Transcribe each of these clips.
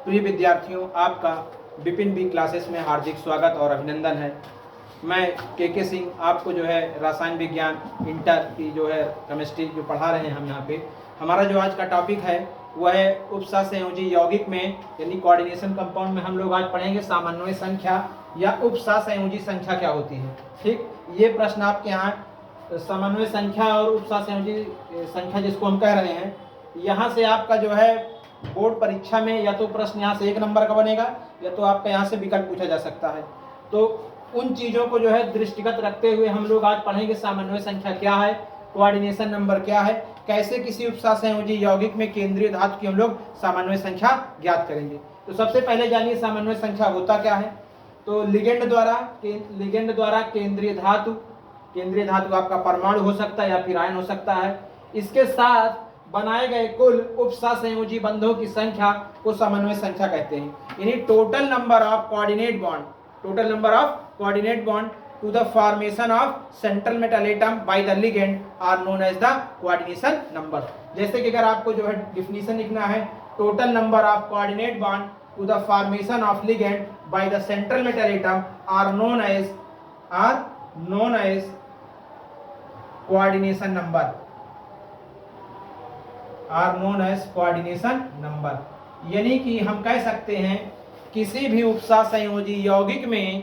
प्रिय विद्यार्थियों, आपका विपिन बी क्लासेस में हार्दिक स्वागत और अभिनंदन है। मैं के सिंह आपको जो है रसायन विज्ञान इंटर की जो है केमिस्ट्री जो पढ़ा रहे हैं हम यहाँ पे। हमारा जो आज का टॉपिक है वह है उपसहसंयोजी यौगिक में यानी कोऑर्डिनेशन कंपाउंड में हम लोग आज पढ़ेंगे समन्वय संख्या या उपसहसंयोजी संख्या क्या होती है। ठीक, ये प्रश्न आपके यहाँ समन्वय संख्या और उपसहसंयोजी संख्या जिसको हम कह रहे हैं, यहाँ से आपका जो है बोर्ड परीक्षा में या तो प्रश्न यहाँ से 1 नंबर का बनेगा या तो आपका यहाँ से विकल्प पूछा जा सकता है। तो उन चीज़ों को जो है दृष्टिगत रखते हुए हम लोग आज पढ़ेंगे समन्वय संख्या क्या है, कोऑर्डिनेशन नंबर क्या है, कैसे किसी उपसहसंयोजी यौगिक में केंद्रीय धातु की हम लोग समन्वय संख्या ज्ञात करेंगे। तो सबसे पहले जानिए समन्वय संख्या होता क्या है। तो लिगेंड द्वारा केंद्रीय धातु आपका परमाणु हो सकता है या फिर आयन हो सकता है, इसके साथ बनाए गए कुल उपसहसंयोजी बंधों की संख्या को समन्वय संख्या कहते हैं। यानी total number of coordinate bond to the formation of central metal atom by the ligand are known as the coordination number. जैसे कि अगर आपको जो है डिफिनीशन लिखना है, total number of coordinate bond to the formation of ligand by the central metal atom are known as coordination number. यानी कि हम कह सकते हैं किसी भी उपसहसंयोजी यौगिक में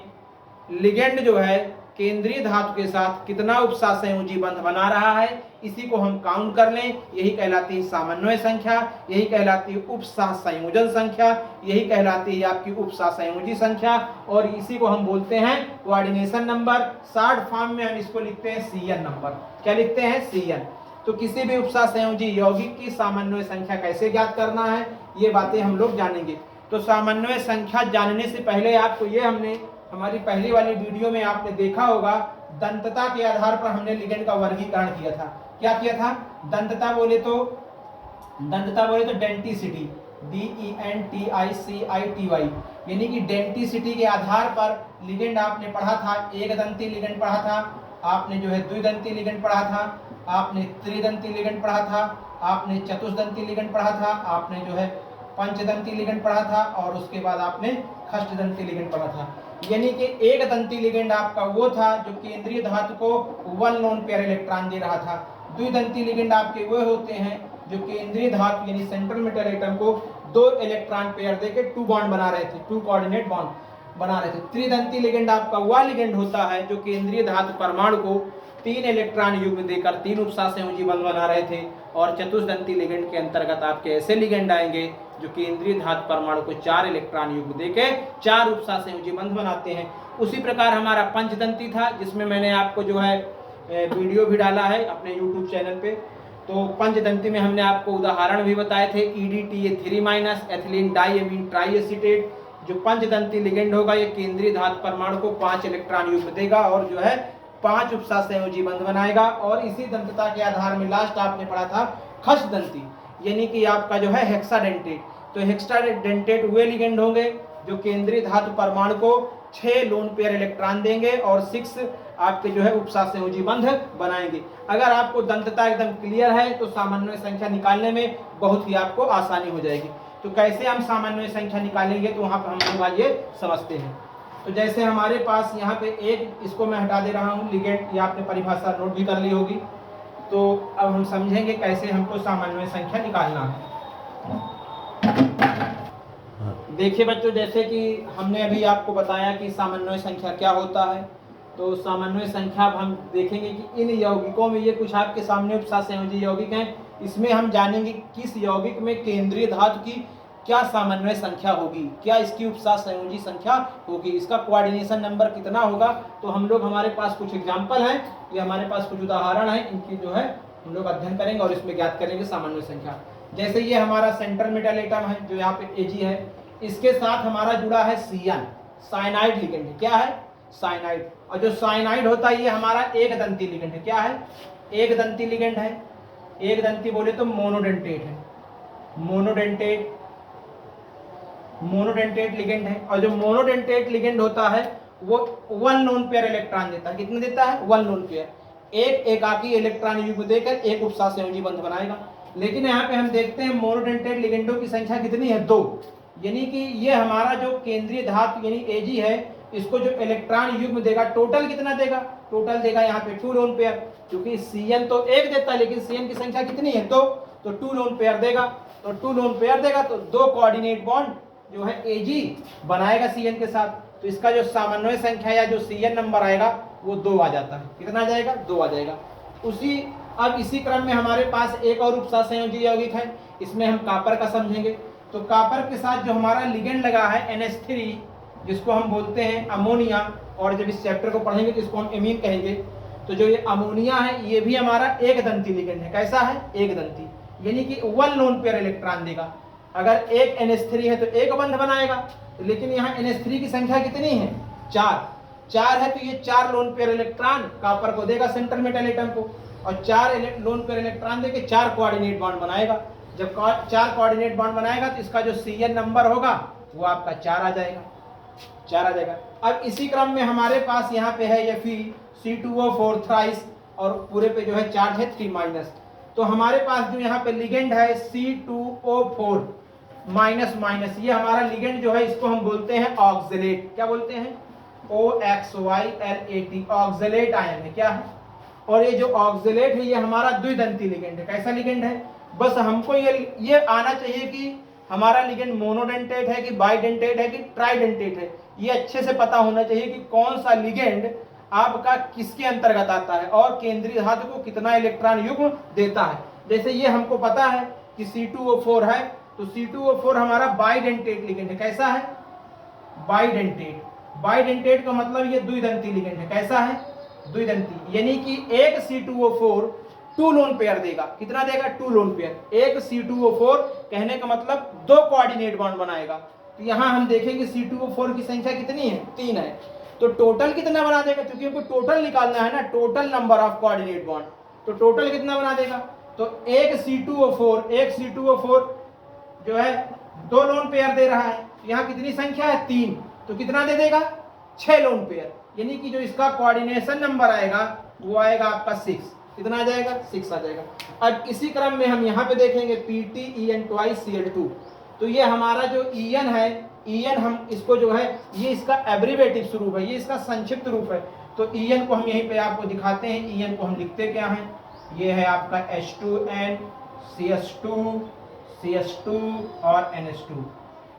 लिगेंड जो है केंद्रीय धातु के साथ कितना उपसहसंयोजी बंध बना रहा है, इसी को हम काउंट कर लें, यही कहलाती है समन्वय संख्या, यही कहलाती है उपसहसंयोजन संख्या, यही कहलाती है आपकी उपसहसंयोजी संख्या, और इसी को हम बोलते हैं कोऑर्डिनेशन नंबर। शॉर्ट फॉर्म में हम इसको लिखते हैं सीएन नंबर। क्या लिखते हैं? सीएन। तो किसी भी उपसहसंयोजी यौगिक की समन्वय संख्या कैसे ज्ञात करना है, ये बातें हम लोग जानेंगे। तो समन्वय संख्या जानने से पहले आपको ये हमने हमारी पहली वाली वीडियो में आपने देखा होगा, दंतता के आधार पर हमने लिगेंड का वर्गीकरण किया था। क्या किया था? दंतता बोले तो डेंटिसिटी, DENTICITY, यानी कि डेंटिसिटी के आधार पर लिगेंड आपने पढ़ा था। एक दंती लिगेंड पढ़ा था आपने, जो है द्विदंती लिगेंड पढ़ा था आपने, त्रिदंती लिगेंड पढ़ा था आपने, चतुष्दंती लिगेंड पढ़ा था आपने, जो है पंचदंती लिगेंड पढ़ा था, और उसके बाद आपने षष्ठदंती लिगेंड पढ़ा था। यानी कि एक दंती लिगेंड आपका वो था जो केंद्रीय धातु को 1 लोन पेयर इलेक्ट्रॉन दे रहा था। द्विदंती लिगेंड आपके वो होते हैं जो केंद्रीय धातु यानी सेंट्रल मेटल एटम को 2 इलेक्ट्रॉन पेयर देके 2 बॉन्ड बना रहे थे, 2 कोऑर्डिनेट बॉन्ड बना रहे थे। त्रिदंती लिगेंड आपका वह लिगेंड होता है जो केंद्रीय धातु परमाणु को 3 इलेक्ट्रॉन युग्म देकर 3 उपसहसंयोजी बंध बना रहे थे। और चतुष्दंती लिगेंड के अंतर्गत आपके ऐसे लिगेंड आएंगे जो केंद्रीय धातु परमाणु को 4 इलेक्ट्रॉन युग्म देके 4 उपसहसंयोजी बंध बनाते हैं। उसी प्रकार हमारा पंचदंती था, जिसमें मैंने आपको जो है वीडियो भी डाला है अपने यूट्यूब चैनल पे। तो पंचदंती में हमने आपको उदाहरण भी बताए थे, EDTA3- एथिलीन डाइएमीन ट्राइएसिटेट। जो पंचदंती लिगेंड होगा ये केंद्रीय धातु परमाणु को 5 इलेक्ट्रॉन युग्म देगा और जो है 5 उपसहसंयोजी बंध बनाएगा। और इसी दंतता के आधार में लास्ट आपने पढ़ा था षष्ठदंती, यानी कि आपका जो है हेक्साडेंटेट। तो हेक्साडेंटेट वे लिगेंड होंगे जो केंद्रीय धातु परमाणु को 6 लोन पेयर इलेक्ट्रॉन देंगे और 6 आपके जो है उपसहसंयोजी बंध बनाएंगे। अगर आपको दंतता एकदम क्लियर है तो समन्वय संख्या निकालने में बहुत ही आपको आसानी हो जाएगी। तो कैसे हम समन्वय संख्या निकालेंगे, तो वहां पर हम लोग आज ये समझते हैं। तो जैसे हमारे पास यहाँ पे एक, इसको मैं हटा दे रहा हूँ लिगेंड, ये आपने परिभाषा नोट भी कर ली होगी। तो अब हम समझेंगे कैसे हमको समन्वय संख्या निकालना है। देखिए बच्चों, जैसे कि हमने अभी आपको बताया कि समन्वय संख्या क्या होता है, तो समन्वय संख्या अब हम देखेंगे कि इन यौगिकों में ये कुछ आपके सामने उपसहसंयोजी यौगिक हैं, इसमें हम जानेंगे किस यौगिक में केंद्रीय धातु की क्या समन्वय संख्या होगी, क्या इसकी उपसहसंयोजी संख्या होगी, इसका कोऑर्डिनेशन नंबर कितना होगा। तो हम लोग, हमारे पास कुछ एग्जाम्पल हैं, ये हमारे पास कुछ उदाहरण हैं, इनकी जो है हम लोग अध्ययन करेंगे और इसमें ज्ञात करेंगे समन्वय संख्या। जैसे ये हमारा सेंट्रल मेटल एटम है जो यहाँ पे Ag है, इसके साथ हमारा जुड़ा है Cn, साइनाइड लिगेंड है। क्या है? साइनाइड। और जो साइनाइड होता है ये हमारा एक दंती लिगेंड है। क्या है? एक दंती लिगेंड है। एक दंती बोले तो मोनोडेंटेट है, मोनोडेंटेट लिगेंड है। और जो मोनोडेंटेट लिगेंड होता है वो 1 लोन पेयर इलेक्ट्रॉन देता है। कितने देता है? 1 लोन पेयर, एक एकाकी इलेक्ट्रॉन युग्म देकर एक उपसहसंयोजी बंध बनाएगा। लेकिन यहाँ पे हम देखते हैं मोनोडेंटेट लिगेंडों की संख्या कितनी है? 2। यानी कि ये हमारा जो केंद्रीय धातु यानी Ag है, इसको जो इलेक्ट्रॉन युग्म देगा टोटल कितना देगा, टोटल देगा यहाँ पे 2 लोन पेयर, क्योंकि Cn तो 1 देता है लेकिन Cn की संख्या कितनी है 2, तो 2 लोन पेयर देगा। तो 2 लोन पेयर देगा तो 2 कोऑर्डिनेट बॉन्ड जो है Ag बनाएगा Cn के साथ। तो इसका जो समन्वय संख्या या जो Cn नंबर आएगा वो 2 आ जाता है। कितना आ जाएगा, 2 आ जाएगा। अब इसी क्रम में हमारे पास एक और उपसहसंयोजी यौगिक है, इसमें हम कॉपर का समझेंगे। तो कॉपर के साथ जो हमारा लिगेंड लगा है NH3, जिसको हम बोलते हैं अमोनिया, और जब इस चैप्टर को पढ़ेंगे तो इसको हम एमीन कहेंगे। तो जो ये अमोनिया है ये भी हमारा एक दंती लिगेंड है। कैसा है, एक दंती, यानी कि 1 लोन पेयर इलेक्ट्रॉन देगा। अगर एक NH3 है तो एक बंध बनाएगा, लेकिन यहाँ NH3 की संख्या कितनी है, 4 है, तो ये 4 लोन पेयर इलेक्ट्रॉन कॉपर को देगा सेंट्रल मेटल एटम को, और 4 लोन पेयर इलेक्ट्रॉन देके 4 कोऑर्डिनेट बॉन्ड बनाएगा। जब 4 कोऑर्डिनेट बॉन्ड बनाएगा तो इसका जो Cn नंबर होगा वो आपका 4 आ जाएगा। अब इसी क्रम में हमारे पास यहाँ पे है Fe(C2O4) थ्राइस, और पूरे पे जो है चार्ज है 3-। तो हमारे पास जो यहाँ पे लिगेंड है C2O4 माइनस, ये हमारा लिगेंड जो है इसको हम बोलते हैं ऑक्सलेट। क्या बोलते हैं, OXYLAT, ऑक्सलेट आयन है। क्या है, और ये जो ऑक्सलेट है ये हमारा द्विदंती लिगेंड है। कैसा लिगेंड है, बस हमको ये आना चाहिए कि हमारा लिगेंड मोनोडेंटेट है कि बाइडेंटेट है कि ट्राइडेंटेट है। ये अच्छे से पता होना चाहिए कि कौन सा लिगेंड आपका किसके अंतर्गत आता है और केंद्रीय धातु को कितना इलेक्ट्रॉन युग्म देता है। जैसे ये हमको पता है कि C2O4 है, तो C2O4 हमारा बाइडेंटेट लिगेंड है। कैसा है, बाइडेंटेट का मतलब ये द्विदंती लिगेंड है। कैसा है, द्विदंती, यानी कि एक C2O4 2 लोन पेयर देगा। कितना देगा, 2 लोन पेयर। एक C2O4 कहने का मतलब 2 कोऑर्डिनेट बॉन्ड बनाएगा। तो यहाँ हम देखेंगे C2O4 की संख्या कितनी है, 3 है, तो टोटल कितना बना देगा, क्योंकि हमको टोटल निकालना है ना, total number of coordinate bond. तो टोटल कितना बना देगा, तो एक C2O4 जो है 2 लोन पेयर दे रहा है, यहाँ कितनी संख्या है, 3, तो कितना दे देगा, 6 लोन पेयर, यानी कि जो इसका कोऑर्डिनेशन नंबर आएगा वो आएगा आपका 6। कितना आ जाएगा, 6 आ जाएगा। अब इसी क्रम में हम यहाँ पे देखेंगे PTEN2Cl2, तो ये हमारा जो EN है, EN हम इसको जो है ये इसका एब्रिवेटिव स्वरूप है, ये इसका संक्षिप्त रूप है। तो EN को हम यहीं पे आपको दिखाते हैं। EN को हम लिखते क्या हैं, ये है आपका H2N CH2 और NH2।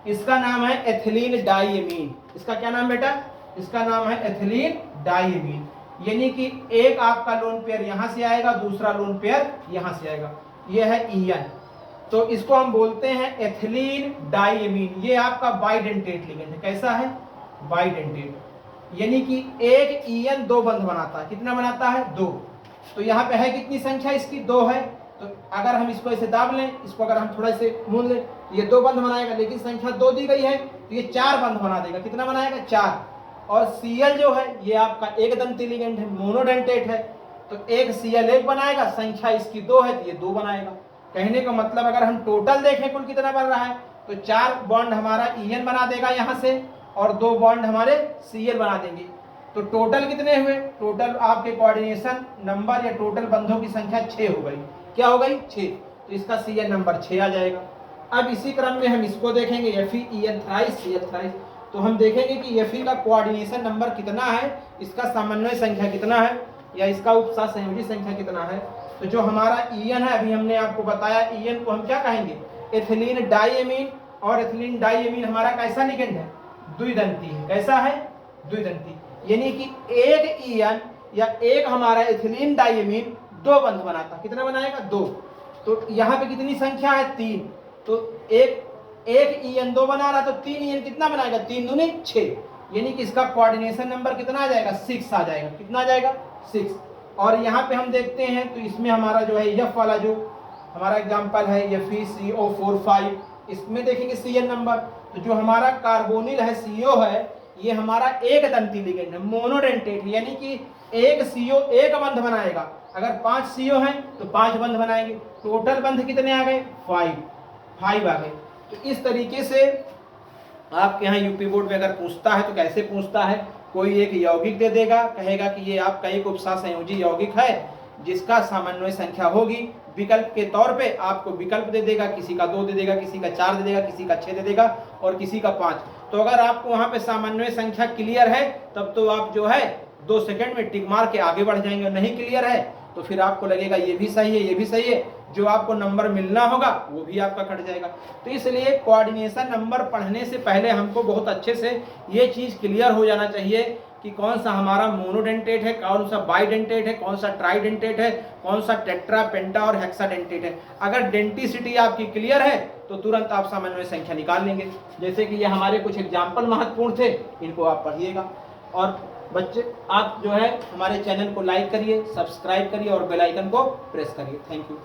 इसका नाम है एथिलीन डाइएमीन। इसका क्या नाम बेटा, इसका नाम है एथिलीन डाइएमीन, यानी कि एक आपका लोन पेयर यहां से आएगा, दूसरा लोन पेयर यहां से आएगा। ये है EN, तो इसको हम बोलते हैं एथिलीन डाइएमीन। ये आपका बाइडेंटेट लिगेंड है। कैसा है, बाइडेंटेट, यानी कि एक EN 2 बंध बनाता है। कितना बनाता है, 2। तो यहाँ पे है कितनी संख्या इसकी, 2 है। तो अगर हम इसको ऐसे दाब लें, इसको अगर हम थोड़ा से मून लें, तो ये 2 बंध बनाएगा, लेकिन संख्या 2 दी गई है तो ये 4 बंध बना देगा। कितना बनाएगा, 4। और Cl जो है ये आपका एक दंती लिगेंड है, मोनोडेंटेट है, तो एक Cl 1 बनाएगा, संख्या इसकी 2 है तो ये 2 बनाएगा। कहने का मतलब अगर हम टोटल देखें कुल कितना बन रहा है, तो 4 बॉन्ड हमारा EN बना देगा यहाँ से, और 2 बॉन्ड हमारे Cl बना देंगे। तो टोटल कितने हुए, टोटल आपके कोऑर्डिनेशन नंबर या टोटल बंधों की संख्या 6 हो गई। क्या हो गई, 6। तो इसका Cl नंबर 6 आ जाएगा। अब इसी क्रम में हम इसको देखेंगे FeEN थ्राइस Cl थ्राइस, तो हम देखेंगे कि Fe का कोऑर्डिनेशन नंबर कितना है, इसका समन्वय संख्या कितना है, या इसका उपसहसंयोजी संख्या कितना है। तो जो हमारा EN है, अभी हमने आपको बताया, EN को हम क्या कहेंगे, एथिलीन डाइएमीन। और एथिलीन डाइएमीन हमारा कैसा लिगेंड है, द्विदंती है। कैसा है, द्विदंती, यानी कि एक EN या एक हमारा एथिलीन डाइएमीन 2 बंध बनाता। कितना बनाएगा, 2। तो यहाँ पे कितनी संख्या है, 3। तो एक EN 2 बना रहा, तो 3 EN कितना बनाएगा, 3 दूनी 6, यानी कि इसका कोऑर्डिनेशन नंबर कितना आ जाएगा, 6 आ जाएगा। कितना आ जाएगा, 6। और यहाँ पे हम देखते हैं तो इसमें हमारा जो है F वाला जो हमारा एग्जाम्पल है FeCO45, इसमें देखेंगे Cl नंबर। तो जो हमारा कार्बोनिल है CO है, ये हमारा एक दंती लिगेंड है, मोनोडेंटेट, यानी कि एक CO 1 बंध बनाएगा। अगर 5 CO हैं तो 5 बंध बनाएंगे। टोटल बंध कितने आ गए, 5 आ गए। तो इस तरीके से आपके यहाँ यूपी बोर्ड में अगर पूछता है तो कैसे पूछता है, कोई एक यौगिक दे देगा, कहेगा कि ये आपका एक उपसहसंयोजी यौगिक है जिसका समन्वय संख्या होगी विकल्प के तौर पे आपको विकल्प दे देगा, किसी का 2 दे देगा, किसी का 4 दे देगा, किसी का 6 दे देगा और किसी का 5। तो अगर आपको वहां पे सामान्य संख्या क्लियर है तब तो आप जो है 2 सेकंड में टिक मार के आगे बढ़ जाएंगे, और नहीं क्लियर है तो फिर आपको लगेगा ये भी सही है, ये भी सही है, जो आपको नंबर मिलना होगा वो भी आपका कट जाएगा। तो इसलिए कोऑर्डिनेशन नंबर पढ़ने से पहले हमको बहुत अच्छे से ये चीज़ क्लियर हो जाना चाहिए कि कौन सा हमारा मोनोडेंटेट है, कौन सा बाइडेंटेट है, कौन सा ट्राइडेंटेट है, कौन सा टेट्रा, पेंटा और हेक्साडेंटेट है। अगर डेंटिसिटी आपकी क्लियर है तो तुरंत आप सामान्य संख्या निकाल लेंगे। जैसे कि ये हमारे कुछ एग्जाम्पल महत्वपूर्ण थे, इनको आप पढ़िएगा। और बच्चे आप जो है हमारे चैनल को लाइक करिए, सब्सक्राइब करिए और बेल आइकन को प्रेस करिए। Thank you.